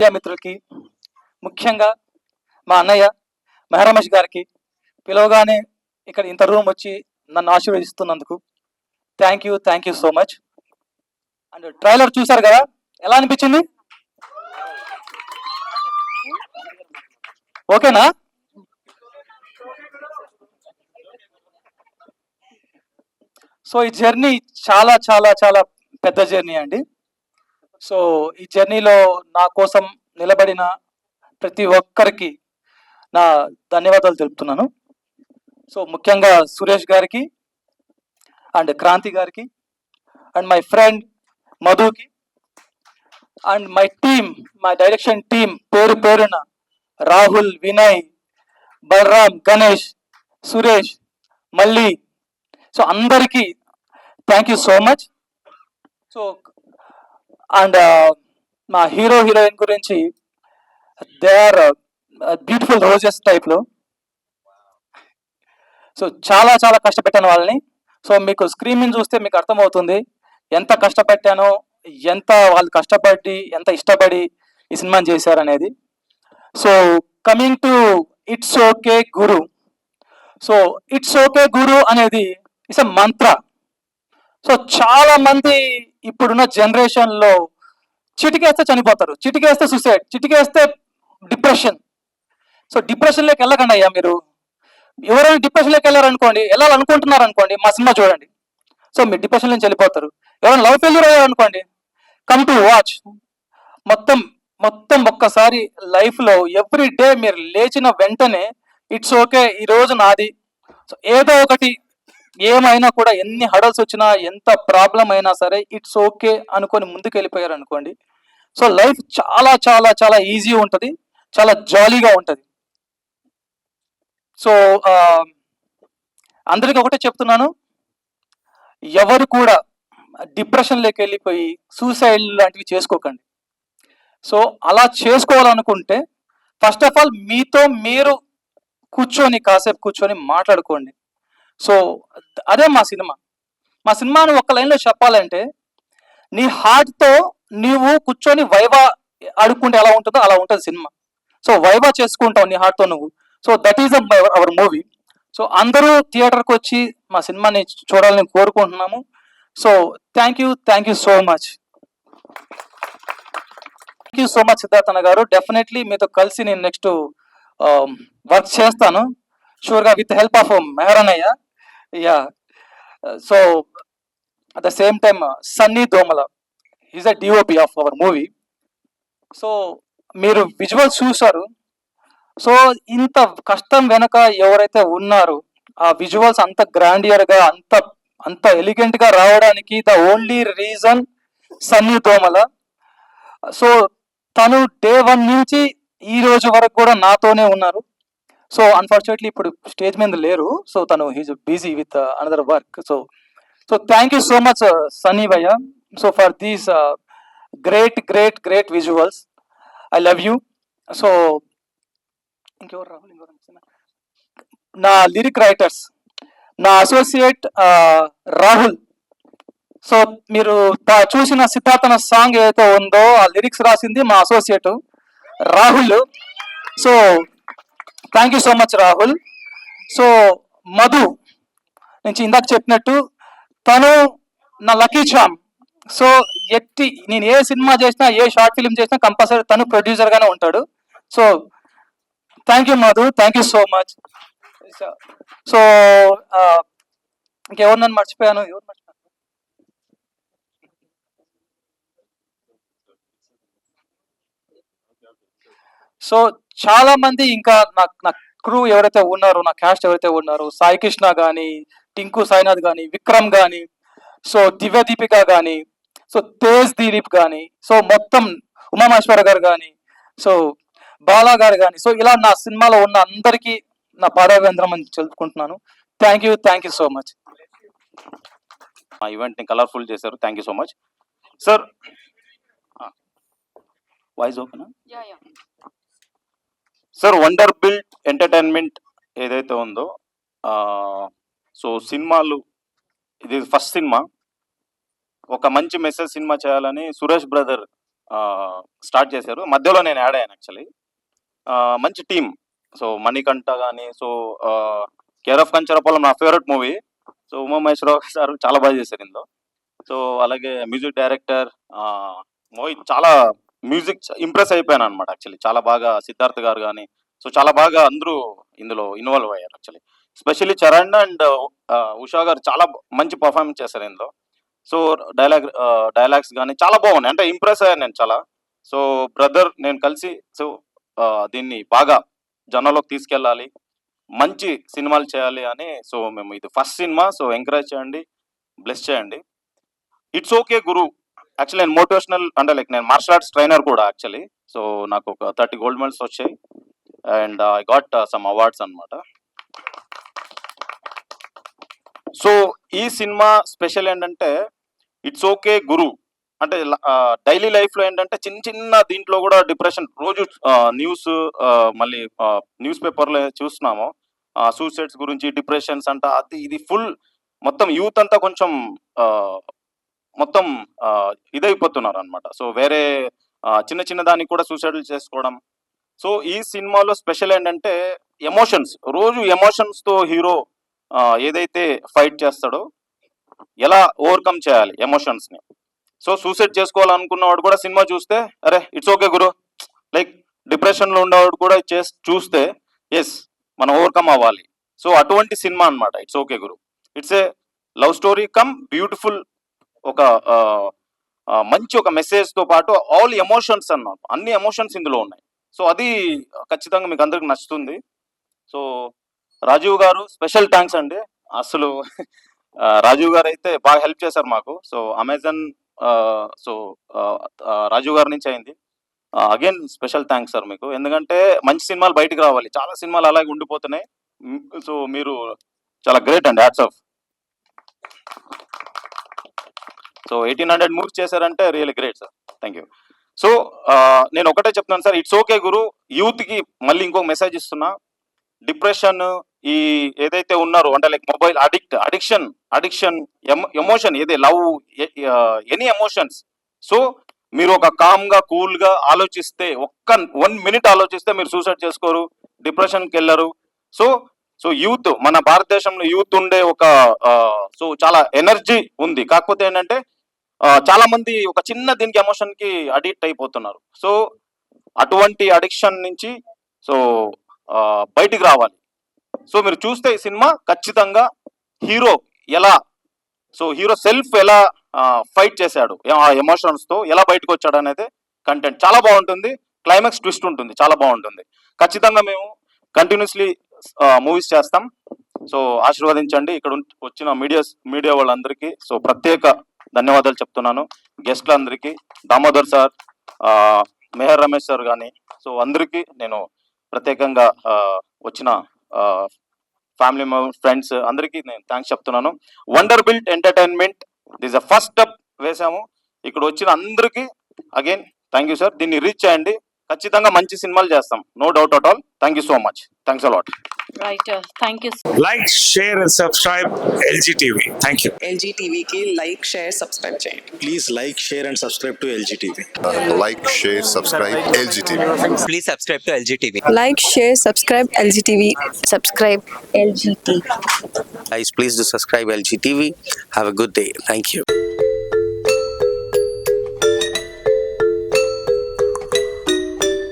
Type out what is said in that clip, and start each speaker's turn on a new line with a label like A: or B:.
A: Media మిత్రులకి, ముఖ్యంగా మా అన్నయ్య మెహరమేష్ గారికి పిలవగానే ఇక్కడ ఇంత రూమ్ వచ్చి నన్ను ఆశీర్వదిస్తున్నందుకు thank you so much. And trailer చూసారు కదా, ఎలా అనిపించింది? ఓకేనా? సో ఈ జర్నీ చాలా చాలా చాలా పెద్ద జర్నీ అండి. సో ఈ జర్నీలో నా కోసం నిలబడిన ప్రతి ఒక్కరికి నా ధన్యవాదాలు తెలుపుతున్నాను. సో ముఖ్యంగా సురేష్ గారికి అండ్ క్రాంతి గారికి అండ్ మై ఫ్రెండ్ మధుకి and my team, my direction team పేరు పేరున రాహుల్, వినయ్, బలరామ్, గణేష్, సురేష్, మళ్ళీ సో అందరికీ thank you so much. So and మా హీరో హీరోయిన్ గురించి, దే ఆర్ బ్యూటిఫుల్ రోజెస్ టైప్లో. సో చాలా చాలా కష్టపెట్టాను వాళ్ళని. సో మీకు స్క్రీన్ మీద చూస్తే మీకు అర్థమవుతుంది ఎంత కష్టపెట్టానో, ఎంత వాళ్ళు కష్టపడి ఎంత ఇష్టపడి ఈ సినిమాని చేశారనేది. So coming to it's okay guru. So it's okay guru అనేది ఇట్స్ ఎ మంత్ర. సో చాలా మంది ఇప్పుడున్న జనరేషన్లో చిటికేస్తే చనిపోతారు, చిటికేస్తే సూసైడ్, చిటికేస్తే డిప్రెషన్. సో డిప్రెషన్లోకి వెళ్ళకండి అయ్యా. మీరు ఎవరైనా డిప్రెషన్లోకి వెళ్ళారనుకోండి, వెళ్ళాలనుకుంటున్నారు అనుకోండి, మా సినిమా చూడండి. సో మీరు డిప్రెషన్ నుంచి వెళ్ళిపోతారు. ఎవరైనా లవ్ ఫెయిల్యూర్ అయ్యారనుకోండి, కమ్ టు వాచ్. మొత్తం మొత్తం ఒక్కసారి లైఫ్లో ఎవ్రీ డే మీరు లేచిన వెంటనే ఇట్స్ ఓకే, ఈరోజు నాది. సో ఏదో ఒకటి, ఏమైనా కూడా, ఎన్ని హడల్స్ వచ్చినా, ఎంత ప్రాబ్లం అయినా సరే ఇట్స్ ఓకే అనుకొని ముందుకు వెళ్ళిపోయారు అనుకోండి, సో లైఫ్ చాలా చాలా చాలా ఈజీ ఉంటుంది, చాలా జాలీగా ఉంటుంది. సో అందరికీ ఒకటే చెప్తున్నాను, ఎవరు కూడా డిప్రెషన్లోకి వెళ్ళిపోయి సూసైడ్ లాంటివి చేసుకోకండి. సో అలా చేసుకోవాలనుకుంటే ఫస్ట్ ఆఫ్ ఆల్ మీతో మీరు కూర్చొని కాసేపు కూర్చొని మాట్లాడుకోండి. సో అదే మా సినిమా. మా సినిమాను ఒక్క లైన్లో చెప్పాలంటే, నీ హార్ట్తో నీవు కూర్చొని వైవా అడుక్కుంటే ఎలా ఉంటుందో అలా ఉంటుంది సినిమా. సో వైవా చేసుకుంటావు నీ హార్ట్తో నువ్వు. So that is our movie. So అందరూ థియేటర్కి వచ్చి మా సినిమాని చూడాలని కోరుకుంటున్నాము. So thank you so much. Thank you so much Siddhartha గారు. డెఫినెట్లీ మీతో కలిసి నేను నెక్స్ట్ వర్క్ చేస్తాను షూర్గా, విత్ హెల్ప్ ఆఫ్ మెహరన్నయ్య. Yeah. So at the same time Sunny Domala is a DOP of our movie. So మీరు విజువల్స్ చూసారు. సో ఇంత కష్టం వెనక ఎవరైతే ఉన్నారో, ఆ విజువల్స్ అంత గ్రాండియర్గా, అంత అంత ఎలిగెంట్గా రావడానికి ద ఓన్లీ రీజన్ సన్నీ దోమల. సో తను డే 1 నుంచి ఈ రోజు వరకు కూడా నాతోనే ఉన్నారు. సో అన్ఫార్చునేట్లీ ఇప్పుడు స్టేజ్ మీద లేరు. సో తను he's busy with another work. So thank you so much Sunny bhaiya. So for these great visuals, I love you. So ఇంకెవరు రాహుల్, నా లిరిక్ రైటర్స్, నా అసోసియేట్ రాహుల్. సో మీరు చూసిన సిద్ధార్థన సాంగ్ ఏదైతే ఉందో ఆ లిరిక్స్ రాసింది మా associate Rahul. So thank you so much Rahul. So Madhu నుంచి ఇందాక చెప్పినట్టు తను నా లక్కీ చామ్. సో నేను ఏ సినిమా చేసినా, ఏ షార్ట్ ఫిల్మ్ చేసినా కంపల్సరీ తను ప్రొడ్యూసర్గానే ఉంటాడు. So thank you Madhu, thank you so much. So ఇంకెవరు నన్ను మర్చిపోయాను? సో చాలా మంది ఇంకా నా క్రూ ఎవరైతే ఉన్నారో, నా క్యాస్ట్ ఎవరైతే ఉన్నారో, సాయి కృష్ణ కానీ, టింకు సాయినాథ్ కానీ, విక్రమ్ కానీ, సో దివ్య దీపిక కానీ, సో తేజ్ దిలీప్ కానీ, సో మొత్తం ఉమామేశ్వర గారు కానీ, సో బాలా గారు కానీ, సో ఇలా నా సినిమాలో ఉన్న అందరికీ నా పాదాభివందనం అని తెలుపుకుంటున్నాను. Thank you so much.
B: మా ఈవెంట్ని కలర్ఫుల్ చేశారు. Thank you so much sir. Voice ఓకేనా సార్? వండర్ బిల్డ్ ఎంటర్టైన్మెంట్ ఏదైతే ఉందో, సో సినిమాలు, ఇది ఫస్ట్ సినిమా, ఒక మంచి మెసేజ్ సినిమా చేయాలని సురేష్ బ్రదర్ స్టార్ట్ చేశారు. మధ్యలో నేను యాడ్ అయ్యాను యాక్చువల్లీ. మంచి టీమ్. సో మణికంఠ కానీ, సో కేర్ ఆఫ్ కంచరపాలెం నా favourite movie. So Umamaheswararao sir చాలా బాగా చేశారు ఇందులో. సో అలాగే మ్యూజిక్ డైరెక్టర్ మోహిత్, చాలా మ్యూజిక్ ఇంప్రెస్ అయిపోయాను అనమాట యాక్చువల్లీ. చాలా బాగా సిద్ధార్థ్ గారు కానీ, సో చాలా బాగా అందరూ ఇందులో ఇన్వాల్వ్ అయ్యారు actually. Especially Charan and Usha గారు చాలా మంచి పర్ఫార్మెన్స్ చేశారు ఇందులో. సో డైలాగ్స్ కానీ చాలా బాగున్నాయి, అంటే ఇంప్రెస్ అయ్యాను నేను చాలా. సో బ్రదర్ నేను కలిసి సో దీన్ని బాగా జనంలోకి తీసుకెళ్ళాలి, మంచి సినిమాలు చేయాలి అని. సో మేము ఇది ఫస్ట్ సినిమా, సో ఎంకరేజ్ చేయండి, బ్లెస్ చేయండి. It's okay Guru. యాక్చువల్లీ నేను మోటివేషనల్ అంటే లైక్ నేను మార్షల్ ఆర్ట్స్ ట్రైనర్ కూడా యాక్చువల్లీ. సో నాకు ఒక 30 గోల్డ్ మెడల్స్ వచ్చాయి and I got some awards అనమాట. సో ఈ సినిమా స్పెషల్ ఏంటంటే ఇట్స్ ఓకే గురు అంటే డైలీ లైఫ్లో ఏంటంటే చిన్న చిన్న దీంట్లో కూడా డిప్రెషన్, రోజు న్యూస్ మళ్ళీ న్యూస్ పేపర్లో చూస్తున్నాము సూసైడ్స్ గురించి, డిప్రెషన్స్ అంట, అది ఇది ఫుల్ మొత్తం యూత్ అంతా కొంచెం మొత్తం ఇదైపోతున్నారు అనమాట. సో వేరే చిన్న చిన్న దానికి కూడా సూసైడ్లు చేసుకోవడం. సో ఈ సినిమాలో స్పెషల్ ఏంటంటే ఎమోషన్స్, రోజు ఎమోషన్స్తో హీరో ఏదైతే ఫైట్ చేస్తాడో ఎలా ఓవర్కమ్ చేయాలి ఎమోషన్స్ని. సో సూసైడ్ చేసుకోవాలనుకున్నవాడు కూడా సినిమా చూస్తే అరే ఇట్స్ ఓకే గురు, లైక్ డిప్రెషన్లో ఉండేవాడు కూడా చూస్తే ఎస్ మనం ఓవర్కమ్ అవ్వాలి. సో అటువంటి సినిమా అనమాట it's okay Guru. It's a love story come beautiful, ఒక మంచి ఒక మెసేజ్తో పాటు ఆల్ ఎమోషన్స్ అన్నమాట, అన్ని ఎమోషన్స్ ఇందులో ఉన్నాయి. సో అది ఖచ్చితంగా మీకు అందరికి నచ్చుతుంది. సో రాజీవ్ గారు స్పెషల్ థ్యాంక్స్ అండి. అసలు రాజీవ్ గారు అయితే బాగా హెల్ప్ చేశారు మాకు. సో అమెజాన్ సో రాజీవ్ గారి నుంచి అయింది. అగైన్ స్పెషల్ థ్యాంక్స్ సార్ మీకు, ఎందుకంటే మంచి సినిమాలు బయటకు రావాలి, చాలా సినిమాలు అలాగే ఉండిపోతున్నాయి. సో మీరు చాలా గ్రేట్ అండి, హ్యాట్స్ ఆఫ్. సో 1800 మూవీస్ చేశారంటే really great sir, thank you. So నేను ఒకటే చెప్తున్నాను సార్, ఇట్స్ ఓకే గురు యూత్కి మళ్ళీ ఇంకొక మెసేజ్ ఇస్తున్నా. డిప్రెషన్ ఈ ఏదైతే ఉన్నారో అంటే లైక్ మొబైల్ అడిక్షన్ ఎమోషన్ ఏదే లవ్ ఎనీ ఎమోషన్స్. సో మీరు ఒక కామ్గా కూల్గా ఆలోచిస్తే, 1 మినిట్ ఆలోచిస్తే మీరు సూసైడ్ చేసుకోరు, డిప్రెషన్కి వెళ్ళరు. సో యూత్, మన భారతదేశంలో యూత్ ఉండే ఒక సో చాలా ఎనర్జీ ఉంది. కాకపోతే ఏంటంటే చాలా మంది ఒక చిన్న దీనికి ఎమోషన్కి అడిక్ట్ అయిపోతున్నారు. సో అటువంటి అడిక్షన్ నుంచి సో బయటికి రావాలి. సో మీరు చూస్తే ఈ సినిమా ఖచ్చితంగా హీరో ఎలా, సో హీరో సెల్ఫ్ ఎలా ఫైట్ చేశాడు, ఆ ఎమోషన్స్తో ఎలా బయటకు వచ్చాడు అనేది కంటెంట్ చాలా బాగుంటుంది. క్లైమాక్స్ ట్విస్ట్ ఉంటుంది, చాలా బాగుంటుంది. ఖచ్చితంగా మేము కంటిన్యూస్లీ మూవీస్ చేస్తాం. సో ఆశీర్వదించండి. ఇక్కడ వచ్చిన మీడియా వాళ్ళందరికీ సో ప్రత్యేక ధన్యవాదాలు చెప్తున్నాను. గెస్ట్లందరికీ, దామోదర్ సార్, మెహర్ రమేష్ సార్ కానీ, సో అందరికీ నేను ప్రత్యేకంగా వచ్చిన ఫ్యామిలీ ఫ్రెండ్స్ అందరికీ నేను థ్యాంక్స్ చెప్తున్నాను. Wonder built entertainment this a first step వేసాము. ఇక్కడ వచ్చిన అందరికీ అగైన్ థ్యాంక్ యూ సార్. దీన్ని రీచ్ చేయండి, ఖచ్చితంగా మంచి సినిమాలు చేస్తాం, no doubt at all. Thank you so much, thanks a lot.
C: Right, thank you.
D: Like, share and subscribe LG TV. Thank you.
E: LG TV की like, share, subscribe చేయండి.
F: Please like, share and subscribe to LG TV.
G: Like, share, subscribe LG TV.
H: Please subscribe to LG TV.
E: Like, share, subscribe LG TV. Subscribe LG TV.
H: Guys, please do subscribe LG TV. Have a good day. Thank you.